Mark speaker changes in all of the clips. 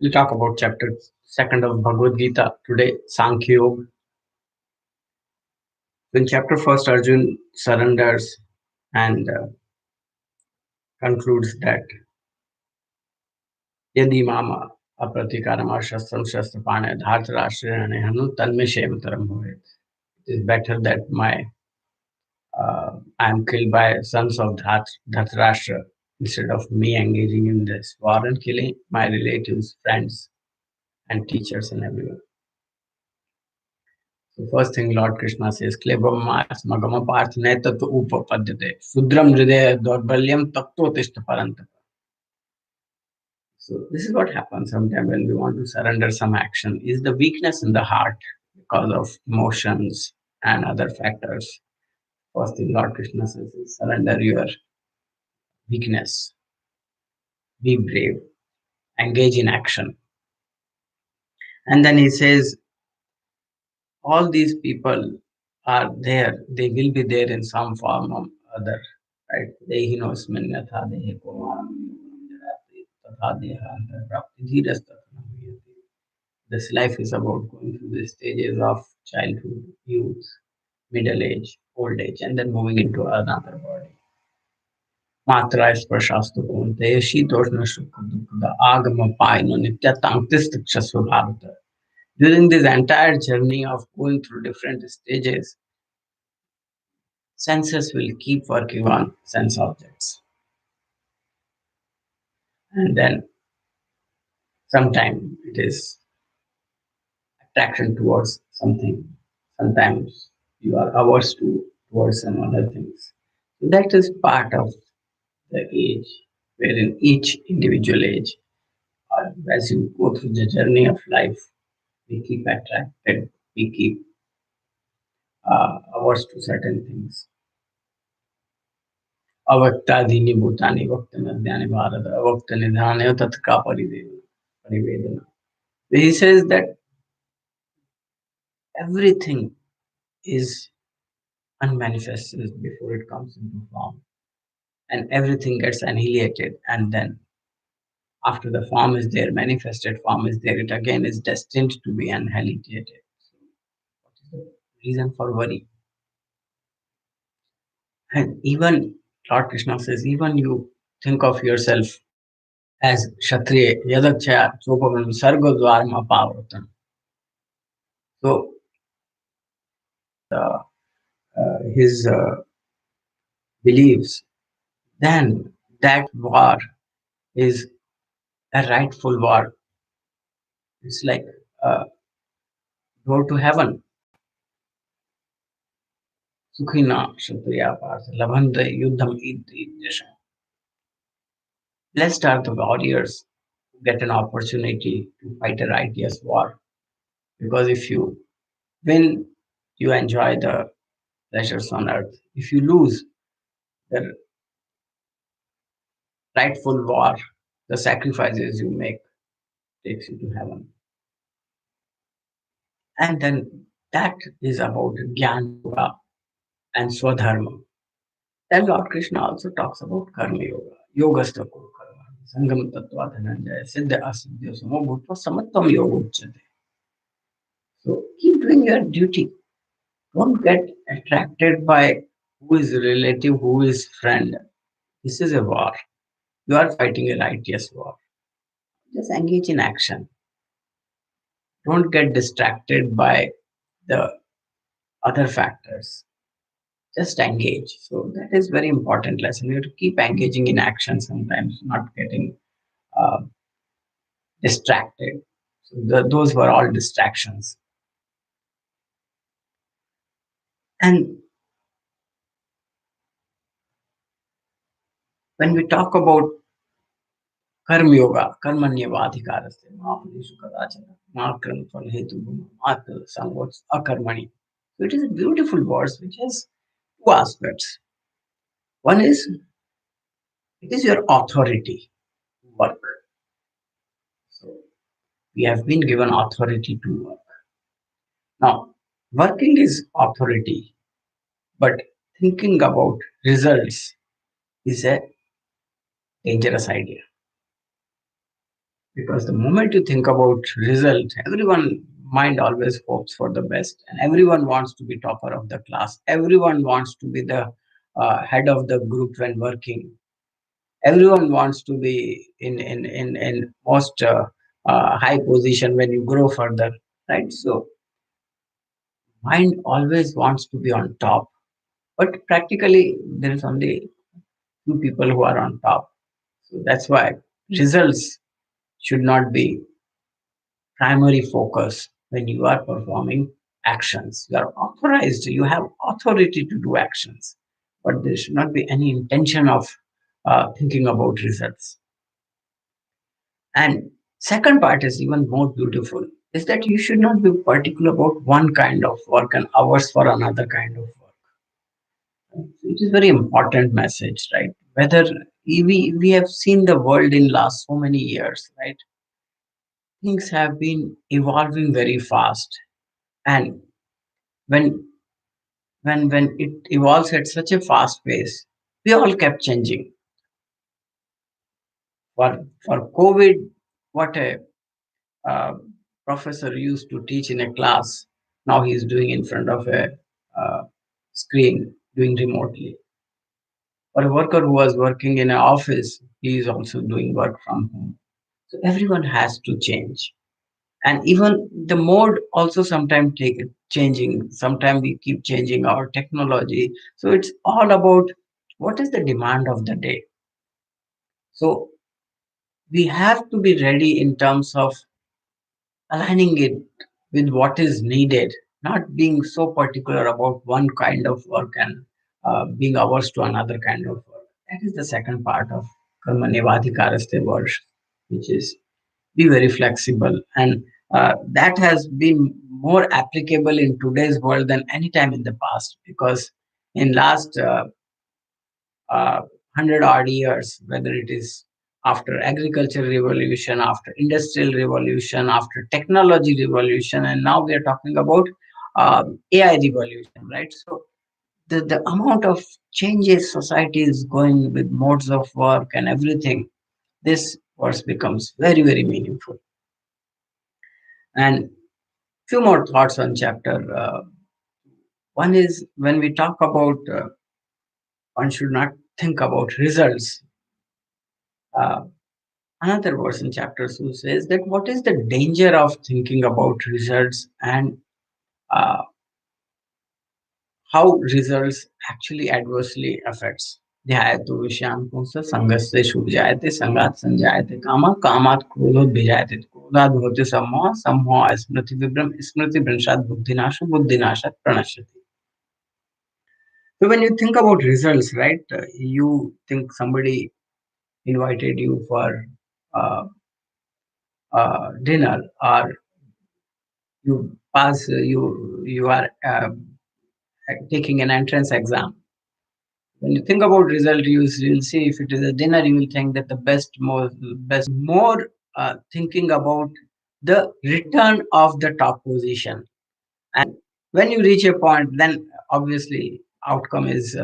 Speaker 1: We'll talk about chapter 2nd of Bhagavad Gita today, Sankhya Yoga. In chapter 1st, Arjun surrenders and concludes that Yadi Mama Apratikarama Shastram Shastrapane Dhartarashtrayane Hanu Tanme Shemataram Bhavet. It is better that I am killed by sons of Dhartarashtra instead of me engaging in this war and killing my relatives, friends, and teachers and everyone. So first thing Lord Krishna says, Klebam Magama Parth Netatu Upapadyate, Sudram Hridaya Dorbalyam Takto Tishta Parantapa. So this is what happens sometimes when we want to surrender some action, is the weakness in the heart because of emotions and other factors. First thing Lord Krishna says is surrender your weakness, be brave, engage in action. And then he says, all these people are there, they will be there in some form or other, right? Dehinosmin yatha dehe kaumaram jayate, tatha deha antarprapti dhirastatma vihate. This life is about going through the stages of childhood, youth, middle age, old age, and then moving into another body. Matra sparshastu kunte, shitoshna sukha dukkha, agama paino nitya tanktistikshasva bharata. During this entire journey of going through different stages, senses will keep working on sense objects. And then sometimes it is attraction towards something. Sometimes you are averse towards some other things. So that is part of the age, wherein each individual age, or as you go through the journey of life, we keep attracted, we keep averse to certain things. Avaktadini bhutani vakta madhyani bharata avakta nidhane tatka parivedana. He says that everything is unmanifested before it comes into form, and everything gets annihilated, and then after the form is there, manifested form is there, it again is destined to be annihilated. So what is the reason for worry? And even Lord Krishna says, even you think of yourself as Kshatriya, Yadachaya, Chopam, Sargo Dwarma Pavratan. So his beliefs, then that war is a rightful war. It's like a door to heaven. Sukhina Kshatriya Partha, Labhanta Yuddham Iddham. Blessed are the warriors who get an opportunity to fight a righteous war. Because if you win, you enjoy the pleasures on earth. If you lose the rightful war, the sacrifices you make takes you to heaven. And then that is about Gyan Yoga and Swadharma. Then Lord Krishna also talks about Karma Yoga. Yogastha Kuru Karma. Sangam Tattva Dhananjaya Siddha Asiddhya Samo Bhutva Samatvam Yoga Uchyate. So keep doing your duty. Don't get attracted by who is relative, who is friend. This is a war. You are fighting a righteous war. Just engage in action. Don't get distracted by the other factors. Just engage. So that is very important lesson. You have to keep engaging in action sometimes, not getting uh, distracted. So those were all distractions. And when we talk about Karma Yoga, Karmanyavadhikaraste, Mahapadeshu Kadachana, Makram Fal Hetu Guna, Matra Samvats Akarmani. So it is a beautiful verse which has two aspects. One is it is your authority to work. So we have been given authority to work. Now, working is authority, but thinking about results is a dangerous idea. Because the moment you think about result, everyone mind always hopes for the best, and everyone wants to be topper of the class. Everyone wants to be the head of the group when working. Everyone wants to be in most high position when you grow further, right? So mind always wants to be on top, but practically there is only few people who are on top. So that's why results should not be primary focus when you are performing actions. You are authorized, you have authority to do actions, but there should not be any intention of thinking about results. And second part is even more beautiful, is that you should not be particular about one kind of work and hours for another kind of work. It is very important message, right? Whether we have seen the world in last so many years, right? Things have been evolving very fast, and when when it evolves at such a fast pace, we all kept changing. For COVID, what a uh, professor used to teach in a class, now he is doing in front of a uh, screen, doing remotely. For a worker who was working in an office, he is also doing work from home. So everyone has to change, and even the mode also sometimes take changing. Sometimes we keep changing our technology. So it's all about what is the demand of the day. So we have to be ready in terms of aligning it with what is needed, not being so particular about one kind of work and being averse to another kind of work. That is the second part of Karmanevadhikaraste verse, which is be very flexible. And that has been more applicable in today's world than any time in the past, because in last 100 odd years, whether it is after agriculture revolution, after industrial revolution, after technology revolution, and now we are talking about AI revolution, right? So the amount of changes society is going with modes of work and everything, this verse becomes very, very meaningful. And few more thoughts on chapter. One is when we talk about one should not think about results. Uh, Another verse in chapter 2 says that what is the danger of thinking about results and uh, how results actually adversely affects. ध्यायतो विषयान् पुंसः संगस्य शुभजायते संगात् संजायते कामः कामात् क्रोधोद्भिजायते क्रोधात् भवति सम्मोहः सम्मोहात् स्मृतिविभ्रम स्मृतिभ्रंशात् बुद्धिनाशो बुद्धिनाशात् प्रणश्यति. So when you think about results, right, you think somebody invited you for uh, dinner, or you pass, you are taking an entrance exam. When you think about result, you'll see if it is a dinner, you will think that the best more thinking about the return of the top position. And when you reach a point, then obviously outcome is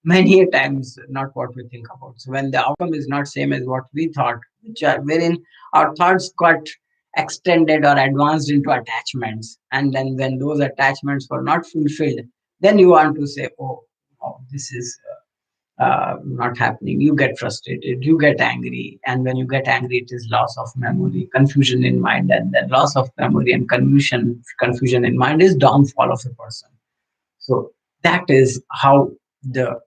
Speaker 1: many a times not what we think about. So when the outcome is not same as what we thought, which are wherein our thoughts got extended or advanced into attachments, and then when those attachments were not fulfilled, then you want to say, oh, this is not happening. You get frustrated, you get angry, and when you get angry, it is loss of memory, confusion in mind, and then loss of memory and confusion in mind is downfall of a person. So that is how the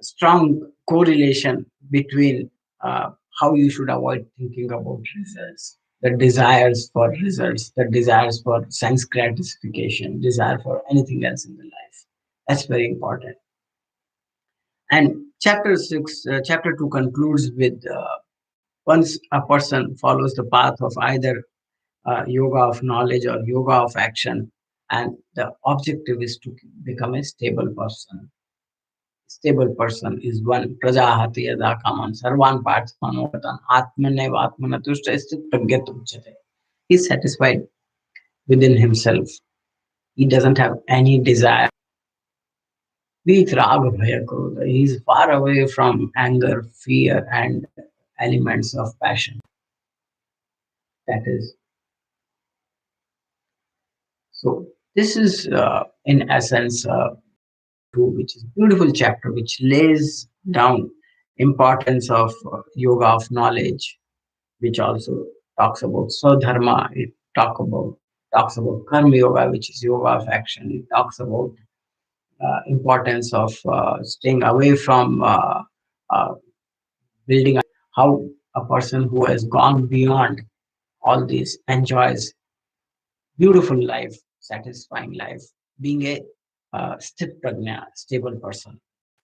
Speaker 1: strong correlation between how you should avoid thinking about results, the desires for results, the desires for sense gratification, desire for anything else in the life. That's very important. And chapter 2 concludes with once a person follows the path of either yoga of knowledge or yoga of action, and the objective is to become a stable person. Stable person is one prajahati yada kaman sarvan parthamanotan atmanev atmanatushta istit pragyat uchyate. He's satisfied within himself. He doesn't have any desire. Be it raga bhaya krodha. He's far away from anger, fear, and elements of passion. That is so. This is, in essence, which is a beautiful chapter, which lays down importance of yoga of knowledge, which also talks about Swadharma. It talks about Karma Yoga, which is yoga of action. It talks about importance of staying away from uh, building how a person who has gone beyond all this enjoys beautiful life, satisfying life, being a stable person.